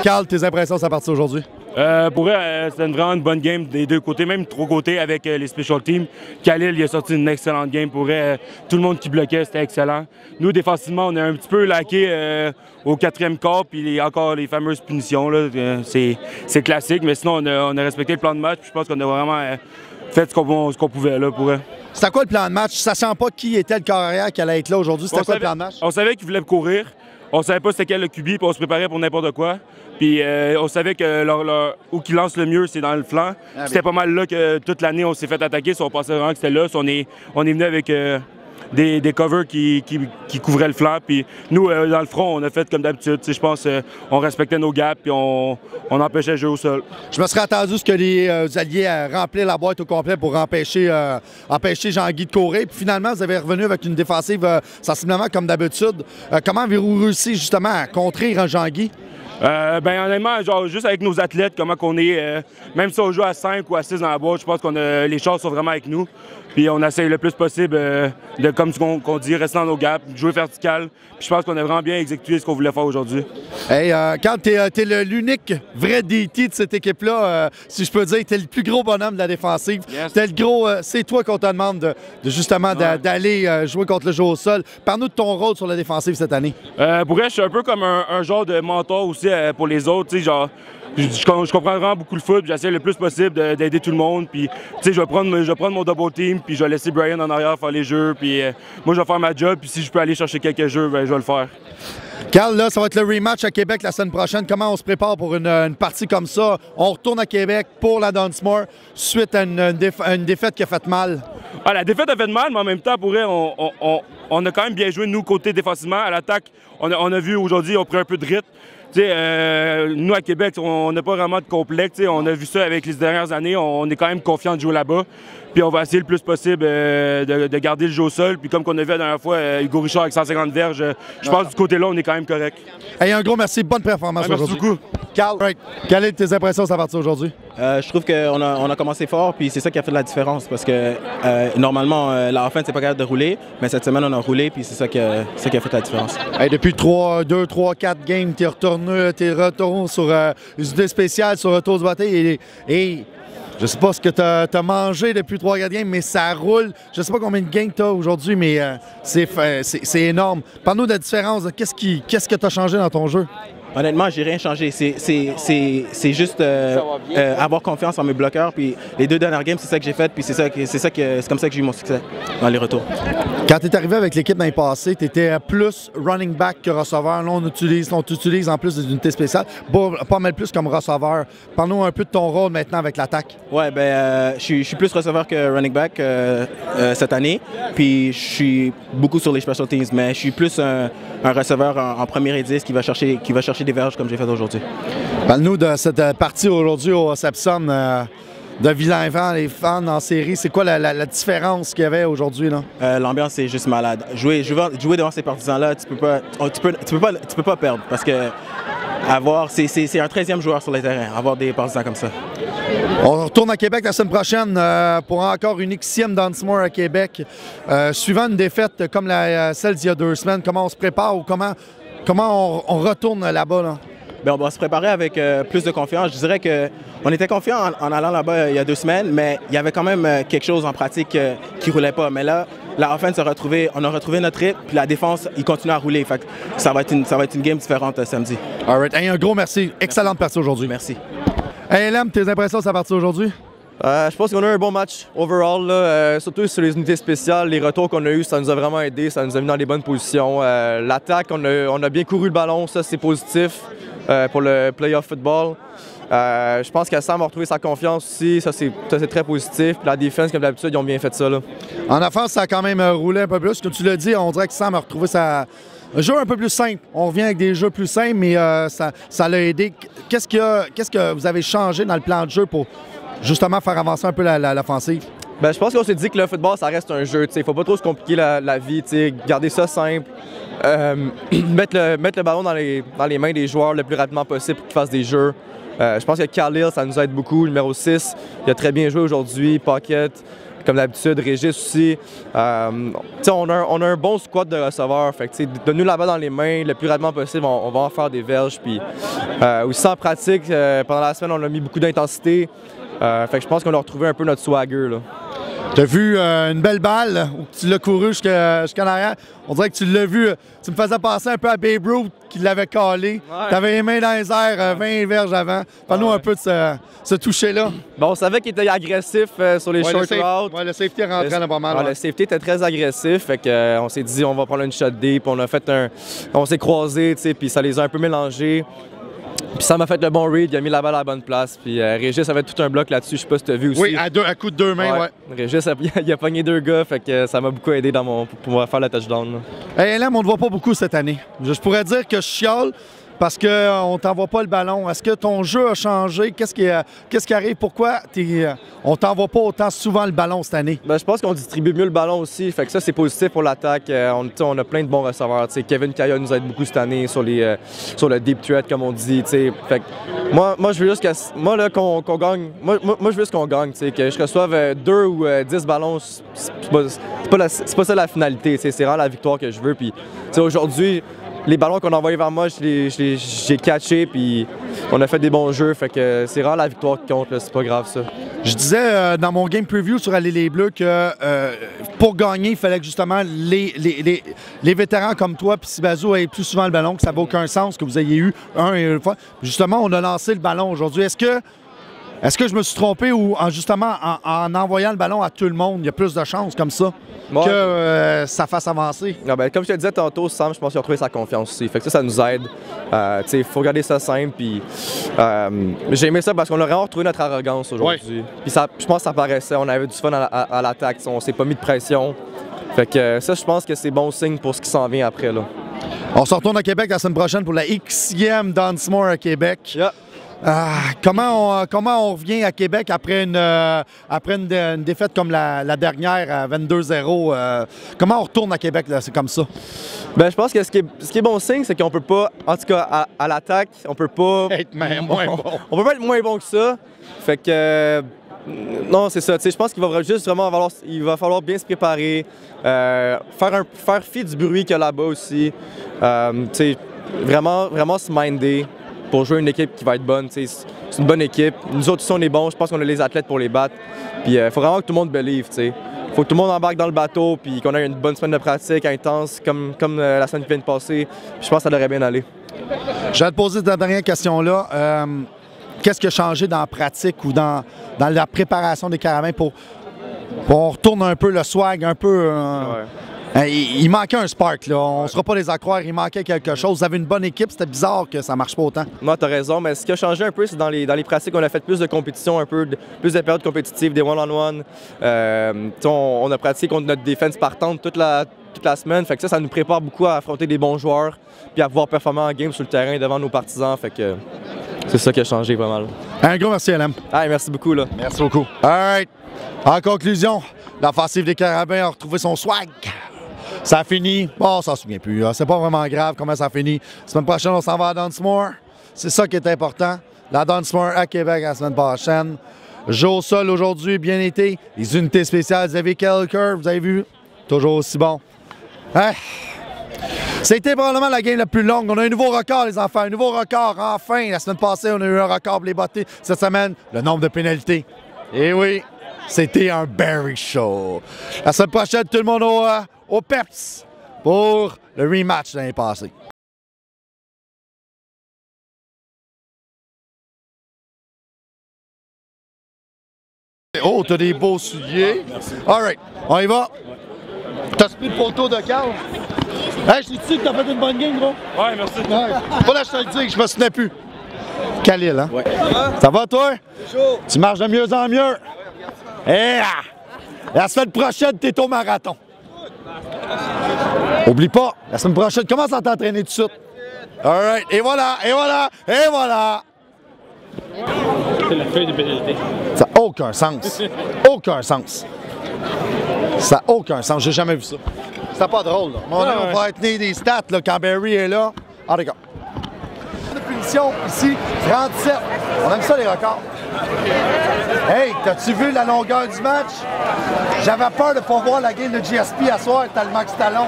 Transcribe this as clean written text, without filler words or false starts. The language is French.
Carl, tes impressions, ça partit aujourd'hui? Pour eux, c'était vraiment une bonne game des deux côtés, même trois côtés avec les special teams. Khalil, il a sorti une excellente game. Pour eux, tout le monde qui bloquait, c'était excellent. Nous, défensivement, on a un petit peu laqué au quatrième quart, puis encore les fameuses punitions. C'est classique, mais sinon, on a respecté le plan de match. Puis je pense qu'on a vraiment fait ce qu'on pouvait là, pour eux. C'était quoi le plan de match? Sachant pas qui était le carrière qui allait être là aujourd'hui, c'était quoi le plan de match? On savait qu'ils voulaient courir. On savait pas c'était quel le QB, puis on se préparait pour n'importe quoi. Puis on savait que où qu'ils lancent le mieux, c'est dans le flanc. C'était pas mal là que toute l'année, on s'est fait attaquer. On pensait vraiment que c'était là. On est venu avec des covers qui couvraient le flanc. Puis nous, dans le front, on a fait comme d'habitude. Je pense on respectait nos gaps puis on empêchait le jeu au sol. Je me serais attendu à ce que les alliés remplissent la boîte au complet pour empêcher Jean-Guy de courir. Puis finalement, vous avez revenu avec une défensive sensiblement comme d'habitude. Comment avez-vous réussi justement à contrer un Jean-Guy? Honnêtement, genre, juste avec nos athlètes, comment qu'on est, même si on joue à 5 ou à 6 dans la boîte, je pense que les chances sont vraiment avec nous. Puis on essaye le plus possible de, comme qu'on dit, rester dans nos gaps, jouer vertical. Puis je pense qu'on a vraiment bien exécuté ce qu'on voulait faire aujourd'hui. Hey, quand t'es l'unique vrai DT de cette équipe-là, si je peux dire, t'es le plus gros bonhomme de la défensive. Yes. T'es le gros, c'est toi qu'on te demande justement d'aller jouer contre le jeu au sol. Parle-nous de ton rôle sur la défensive cette année. Pour vrai, je suis un peu comme un genre de mentor aussi pour les autres, tu sais, genre. Je comprends vraiment beaucoup le foot, j'essaie le plus possible d'aider tout le monde. Puis, tu sais, je vais prendre mon double team, puis je vais laisser Brian en arrière faire les jeux. Puis, moi, je vais faire ma job, puis si je peux aller chercher quelques jeux, je vais le faire. Carl, là, ça va être le rematch à Québec la semaine prochaine. Comment on se prépare pour une partie comme ça? On retourne à Québec pour la Dunsmore suite à une défaite qui a fait mal. Ah, la défaite a fait mal, mais en même temps, pour vrai, on a quand même bien joué, nous, côté défensivement. À l'attaque, on a vu aujourd'hui, on a pris un peu de rythme. Nous, à Québec, on n'a pas vraiment de complexe. On a vu ça avec les dernières années. On est quand même confiant de jouer là-bas. Puis on va essayer le plus possible de garder le jeu au sol. Puis comme qu'on a vu la dernière fois, Hugo Richard avec 150 verges, je pense que du côté-là, on est quand même correct. Hey, un gros merci. Bonne performance aujourd'hui. Merci beaucoup. Carl, quelles sont tes impressions à partir aujourd'hui? Je trouve qu'on a commencé fort, puis c'est ça qui a fait la différence. Parce que normalement, la offense n'est pas capable de rouler, mais cette semaine, on a roulé, puis c'est ça qui a fait la différence. Hey, depuis 2, 3, 4 games, t'es retourné sur une idée spéciale sur Retour du bataille et je sais pas ce que t'as mangé depuis 3-4 games, mais ça roule. Je sais pas combien de games t'as aujourd'hui, mais c'est énorme. Parle-nous de la différence. Qu'est-ce que t'as changé dans ton jeu? Honnêtement, j'ai rien changé. C'est juste avoir confiance en mes bloqueurs. Puis les 2 dernières games, c'est ça que j'ai fait. Puis c'est comme ça que j'ai eu mon succès dans les retours. Quand tu es arrivé avec l'équipe l'année passée, tu étais plus running back que receveur. Là, on t'utilise en plus des unités spéciales, pas mal plus comme receveur. Parle-nous un peu de ton rôle maintenant avec l'attaque. Ouais, je suis plus receveur que running back cette année. Puis je suis beaucoup sur les special teams, mais je suis plus un receveur en première et 10 qui va chercher des verges comme j'ai fait aujourd'hui. Parle-nous de cette partie aujourd'hui au Sepson de Villeneuve, les fans en série. C'est quoi la différence qu'il y avait aujourd'hui? L'ambiance est juste malade. Jouer devant ces partisans-là, tu peux pas perdre parce que c'est un 13e joueur sur le terrain, avoir des partisans comme ça. On retourne à Québec la semaine prochaine pour encore une Xème Dunsmore à Québec. Suivant une défaite comme celle d'il y a 2 semaines, comment on se prépare ou comment on retourne là-bas? Là? Bien, on va se préparer avec plus de confiance. Je dirais qu'on était confiant en allant là-bas il y a 2 semaines, mais il y avait quand même quelque chose en pratique qui ne roulait pas. Mais là, la offense on a retrouvé notre rythme, puis la défense, il continue à rouler. Fait que ça va être une game différente samedi. All right. Hey, un gros merci. Excellente partie aujourd'hui. Merci. Hey, Lem, tes impressions sur la partie aujourd'hui? Je pense qu'on a eu un bon match overall, là, surtout sur les unités spéciales. Les retours qu'on a eus, ça nous a vraiment aidé, ça nous a mis dans les bonnes positions. L'attaque, on a bien couru le ballon, ça c'est positif pour le playoff football. Je pense que Sam a retrouvé sa confiance aussi, ça c'est très positif. Puis la défense, comme d'habitude, ils ont bien fait ça. Là. En offense, ça a quand même roulé un peu plus. Comme tu l'as dit, on dirait que Sam a retrouvé un jeu un peu plus simple. On revient avec des jeux plus simples, mais ça l'a aidé. Qu'est-ce que vous avez changé dans le plan de jeu pour justement faire avancer un peu l'offensive? Ben, je pense qu'on s'est dit que le football, ça reste un jeu. Il ne faut pas trop se compliquer la vie. Garder ça simple. Mettre le ballon dans les mains des joueurs le plus rapidement possible pour qu'ils fassent des jeux. Je pense que Khalil, ça nous aide beaucoup. Numéro 6, il a très bien joué aujourd'hui. Pocket. comme d'habitude. Régis aussi. On a un bon squad de receveurs. Fait que, donne-nous la balle dans les mains le plus rapidement possible. On va en faire des verges. Puis, aussi en pratique, pendant la semaine, on a mis beaucoup d'intensité. Fait que je pense qu'on a retrouvé un peu notre swagger. Tu as vu une belle balle où tu l'as couru jusqu'en arrière. On dirait que tu l'as vu. Tu me faisais penser un peu à Babe Ruth qui l'avait collé. Ouais. Tu avais les mains dans les airs, 20 verges avant. Parle-nous un peu de ce toucher-là. Bon, on savait qu'il était agressif sur les short routes. Ouais, le safety rentrait là pas mal. Le safety était très agressif. Fait que, on s'est dit, on va prendre une shot deep. On s'est croisés, puis ça les a un peu mélangés. Puis ça m'a fait le bon read, il a mis la balle à la bonne place. Puis Régis avait tout un bloc là-dessus, je sais pas si tu as vu aussi. Oui, à coup de deux mains, ouais. Régis, il a pogné 2 gars, fait que ça m'a beaucoup aidé pour pouvoir faire le touchdown. Hey, LM, on ne te voit pas beaucoup cette année. Je pourrais dire que je chiale parce qu'on ne t'envoie pas le ballon. Est-ce que ton jeu a changé? Qu'est-ce qui arrive? Pourquoi on ne t'envoie pas autant souvent le ballon cette année? Ben, je pense qu'on distribue mieux le ballon aussi. Fait que ça, c'est positif pour l'attaque. On a plein de bons receveurs. T'sais, Kevin Kaya nous aide beaucoup cette année sur le deep threat, comme on dit. Fait que moi, je veux juste qu'on gagne. Moi, je veux juste qu'on gagne. Que je reçoive 2 ou 10 ballons. C'est pas ça la finalité. C'est vraiment la victoire que je veux. Puis aujourd'hui, les ballons qu'on a envoyés vers moi, j'ai catché, puis on a fait des bons jeux. Fait que c'est vraiment la victoire qui compte, c'est pas grave ça. Je disais dans mon game preview sur Aller les Bleus que pour gagner, il fallait que justement les vétérans comme toi puis Sibazou aient plus souvent le ballon, que ça n'a aucun sens que vous ayez eu un et une fois. Justement, on a lancé le ballon aujourd'hui. Est-ce que je me suis trompé ou en envoyant le ballon à tout le monde, il y a plus de chances comme ça que ça fasse avancer? Non, ben, comme je te disais tantôt, Sam, je pense qu'il a retrouvé sa confiance aussi. Fait que ça nous aide. Il faut regarder ça simple. Puis, j'ai aimé ça parce qu'on a vraiment retrouvé notre arrogance aujourd'hui. Puis je pense que ça paraissait. On avait du fun à l'attaque. On s'est pas mis de pression. Fait que ça, je pense que c'est bon signe pour ce qui s'en vient après. Là. On se retourne à Québec la semaine prochaine pour la Xème Dunsmore à Québec. Yeah. Comment on revient à Québec après une défaite comme la dernière à 22-0? Comment on retourne à Québec, là, c'est comme ça? Ben, je pense que ce qui est bon signe, c'est qu'on peut pas, en tout cas à l'attaque, on peut pas être moins bon. On peut pas être moins bon que ça. Fait que non, c'est ça. Je pense qu'il va juste vraiment falloir bien se préparer, faire fi du bruit qu'il y a là-bas aussi. Vraiment se minder pour jouer une équipe qui va être bonne. C'est une bonne équipe. Nous autres, si on est bons, je pense qu'on a les athlètes pour les battre. Puis il faut vraiment que tout le monde believe. Il faut que tout le monde embarque dans le bateau puis qu'on ait une bonne semaine de pratique intense comme la semaine qui vient de passer. Puis je pense que ça devrait bien aller. Je vais te poser ta dernière question-là. Qu'est-ce qui a changé dans la pratique ou dans la préparation des Carabins pour on retourne un peu le swag, un peu... Il manquait un spark, là. On ne sera pas les à croire, il manquait quelque chose. Vous avez une bonne équipe, c'était bizarre que ça ne marche pas autant. Non, tu as raison, mais ce qui a changé un peu, c'est dans les pratiques, on a fait plus de compétition, plus de périodes compétitives, des one-on-one. On a pratiqué contre notre défense partante toute la semaine. Fait que ça nous prépare beaucoup à affronter des bons joueurs puis à pouvoir performer en game sur le terrain devant nos partisans. Fait que c'est ça qui a changé pas mal. Un gros merci, LM. Merci beaucoup. Là. Merci beaucoup. All right. En conclusion, l'offensive des Carabins a retrouvé son swag. Ça a fini. Bon, on s'en souvient plus. C'est pas vraiment grave comment ça a fini. La semaine prochaine, on s'en va à Dunsmore. C'est ça qui est important. La Dunsmore à Québec la semaine prochaine. Jeu au sol aujourd'hui, bien été. Les unités spéciales, Xavier Kelker, vous avez vu, toujours aussi bon. Hein? C'était probablement la game la plus longue. On a un nouveau record, les enfants. Un nouveau record, enfin. La semaine passée, on a eu un record pour les botter. Cette semaine, le nombre de pénalités. Et oui, c'était un Barry Show. La semaine prochaine, tout le monde au PEPS pour le rematch de l'année passée. Oh, t'as des beaux souliers. All right, on y va. T'as pris une photo de Carl? Hey, je suis que t'as fait une bonne game, gros. Ouais, merci. Ouais. Pas là, je te le dis, je me souvenais plus. Khalil, hein? Ouais. Ça va, toi? Chaud. Tu marches de mieux en mieux. Et la semaine prochaine, t'es au marathon. Oublie pas, la semaine prochaine, commence à t'entraîner tout de suite. All right, et voilà, et voilà, et voilà. C'est la feuille de pénalité. Ça n'a aucun sens. Aucun sens. Ça n'a aucun sens. J'ai jamais vu ça. C'était pas drôle, là. On va tenir des stats là, quand Barry est là. Ah, d'accord. De punition ici, 37. On aime ça, les records. Hey, t'as-tu vu la longueur du match? J'avais peur de ne pas voir la game de GSP à soir tellement que c'était long.